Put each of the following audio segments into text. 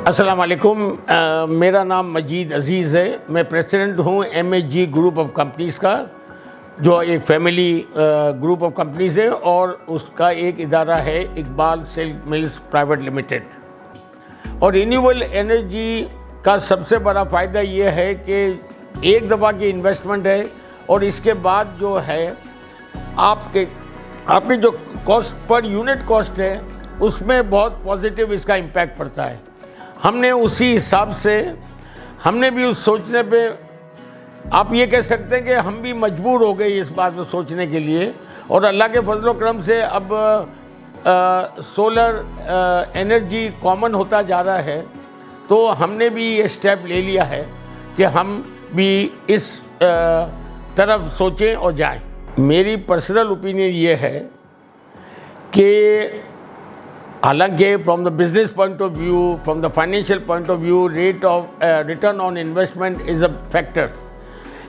अस्सलाम वालेकुम। मेरा नाम मजीद अज़ीज़ है। मैं प्रेसिडेंट हूँ MHG ग्रुप ऑफ कंपनीज़ का, जो एक फैमिली ग्रुप ऑफ कंपनीज़ है और उसका एक इदारा है Iqbal silk mills private limited. और रिन्यूएबल एनर्जी का सबसे बड़ा फ़ायदा ये है कि एक दफ़ा की इन्वेस्टमेंट है और इसके बाद जो है आपके जो कॉस्ट पर यूनिट कॉस्ट है उसमें बहुत पॉजिटिव इसका इम्पैक्ट पड़ता है। हमने उसी हिसाब से हमने भी उस सोचने पे, आप ये कह सकते हैं कि हम भी मजबूर हो गए इस बात को सोचने के लिए, और अल्लाह के फजल करम से अब सोलर एनर्जी कॉमन होता जा रहा है। तो हमने भी ये स्टेप ले लिया है कि हम भी इस तरफ सोचें और जाएं। मेरी पर्सनल ओपिनियन ये है कि हालांकि from the business point of view, from the financial point of view, rate of return on investment is a factor,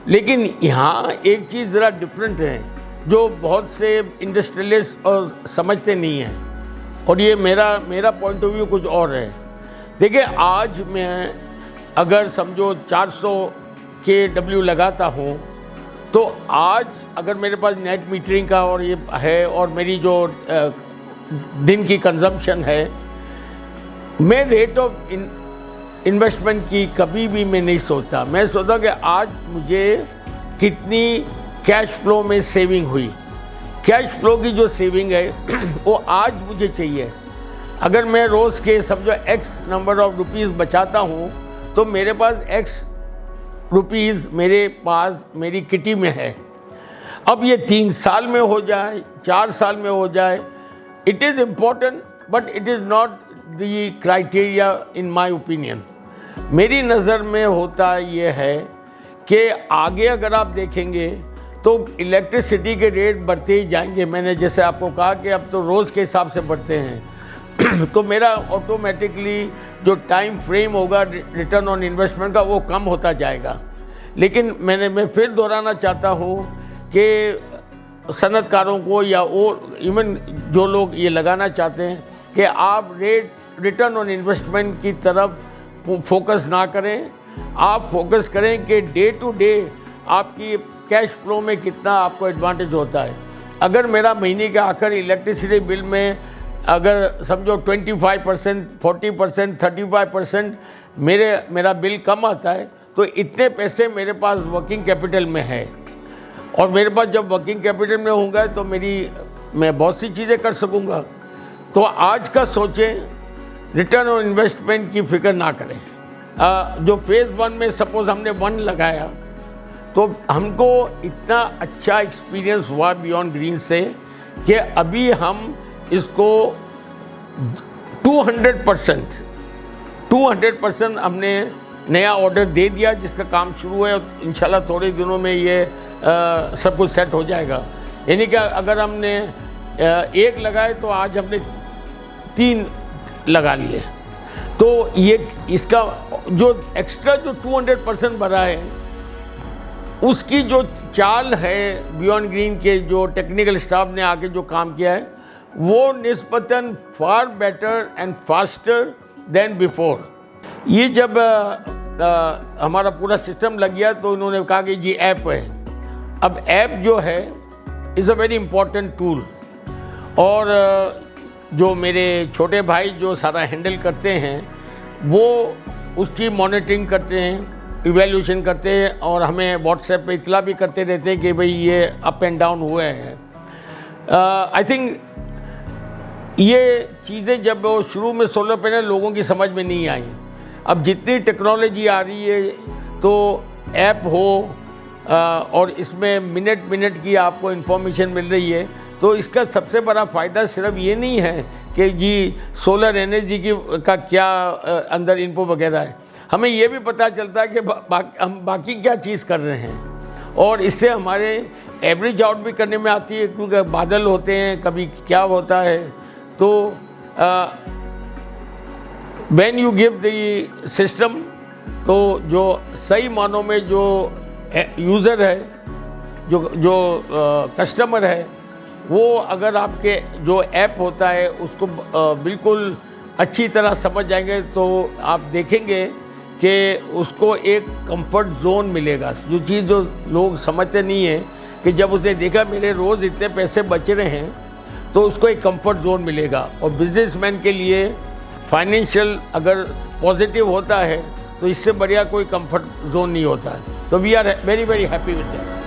लेकिन यहाँ एक चीज़ ज़रा डिफरेंट है जो बहुत से इंडस्ट्रियलिस्ट और समझते नहीं हैं, और ये मेरा पॉइंट ऑफ व्यू कुछ और है। देखिए, आज मैं अगर समझो 400 kW लगाता हूँ, तो आज अगर मेरे पास नेट मीटरिंग का और ये है और मेरी जो दिन की कंजम्पशन है, मैं रेट ऑफ इन्वेस्टमेंट की कभी भी मैं नहीं सोचता। मैं सोचता कि आज मुझे कितनी कैश फ्लो में सेविंग हुई। कैश फ्लो की जो सेविंग है वो आज मुझे चाहिए। अगर मैं रोज़ के समझो X नंबर ऑफ रुपीज़ बचाता हूँ तो मेरे पास X रुपीज़ मेरे पास मेरी किटी में है। अब ये 3 साल में हो जाए, 4 साल में हो जाए, it is important but it is not the criteria in my opinion. मेरी नज़र में होता ये है कि आगे अगर आप देखेंगे तो इलेक्ट्रिसिटी के रेट बढ़ते ही जाएंगे। मैंने जैसे आपको कहा कि अब तो रोज़ के हिसाब से बढ़ते हैं तो मेरा ऑटोमेटिकली जो टाइम फ्रेम होगा रिटर्न ऑन इन्वेस्टमेंट का वो कम होता जाएगा। लेकिन मैं फिर दोहराना चाहता हूँ कि सनतकारों को या और इवन जो लोग ये लगाना चाहते हैं कि आप रिटर्न ऑन इन्वेस्टमेंट की तरफ फोकस ना करें। आप फोकस करें कि डे टू डे आपकी कैश फ्लो में कितना आपको एडवांटेज होता है। अगर मेरा महीने के आखिर इलेक्ट्रिसिटी बिल में अगर समझो 25%, 40%, 35% मेरा बिल कम आता है, तो इतने पैसे मेरे पास वर्किंग कैपिटल में है, और मेरे पास जब वर्किंग कैपिटल में होगा तो मैं बहुत सी चीज़ें कर सकूँगा। तो आज का सोचें, रिटर्न ऑन इन्वेस्टमेंट की फ़िक्र ना करें। जो फेज़ 1 में सपोज़ हमने 1 लगाया तो हमको इतना अच्छा एक्सपीरियंस हुआ बियॉन्ड ग्रीन से कि अभी हम इसको 200% हमने नया ऑर्डर दे दिया, जिसका काम शुरू है और इंशाल्लाह थोड़े दिनों में ये सब कुछ सेट हो जाएगा। यानी कि अगर हमने 1 लगाए तो आज हमने 3 लगा लिए। तो ये इसका जो एक्स्ट्रा जो 200% बढ़ा है, उसकी जो चाल है बियॉन्ड ग्रीन के जो टेक्निकल स्टाफ ने आके जो काम किया है, वो निस्बतन far better and faster than before. ये जब हमारा पूरा सिस्टम लग गया तो उन्होंने कहा कि जी ऐप है। अब ऐप जो है is a very important tool, और जो मेरे छोटे भाई जो सारा हैंडल करते हैं वो उसकी मॉनिटरिंग करते हैं, इवैल्यूएशन करते हैं, और हमें व्हाट्सएप पे इतला भी करते रहते हैं कि भाई ये अप एंड डाउन हुए हैं। आई थिंक ये चीज़ें जब शुरू में सोलर पैनल लोगों की समझ में नहीं आई, अब जितनी टेक्नोलॉजी आ रही है तो ऐप हो और इसमें मिनट की आपको इन्फॉर्मेशन मिल रही है, तो इसका सबसे बड़ा फ़ायदा सिर्फ ये नहीं है कि जी सोलर एनर्जी का क्या अंदर इनपुट वगैरह है, हमें ये भी पता चलता है कि हम बाकी क्या चीज़ कर रहे हैं, और इससे हमारे एवरेज आउट भी करने में आती है, क्योंकि बादल होते हैं, कभी क्या होता है। तो when you give the system, तो जो सही मानों में जो यूज़र है, जो कस्टमर है, वो अगर आपके जो ऐप होता है उसको बिल्कुल अच्छी तरह समझ जाएंगे तो आप देखेंगे कि उसको एक कंफर्ट जोन मिलेगा। जो चीज़ जो लोग समझते नहीं है कि जब उसने देखा मेरे रोज़ इतने पैसे बच रहे हैं तो उसको एक कंफर्ट जोन मिलेगा। और बिजनेसमैन के लिए फाइनेंशियल अगर पॉजिटिव होता है तो इससे बढ़िया कोई कंफर्ट जोन नहीं होता है। तो we are very very happy with that.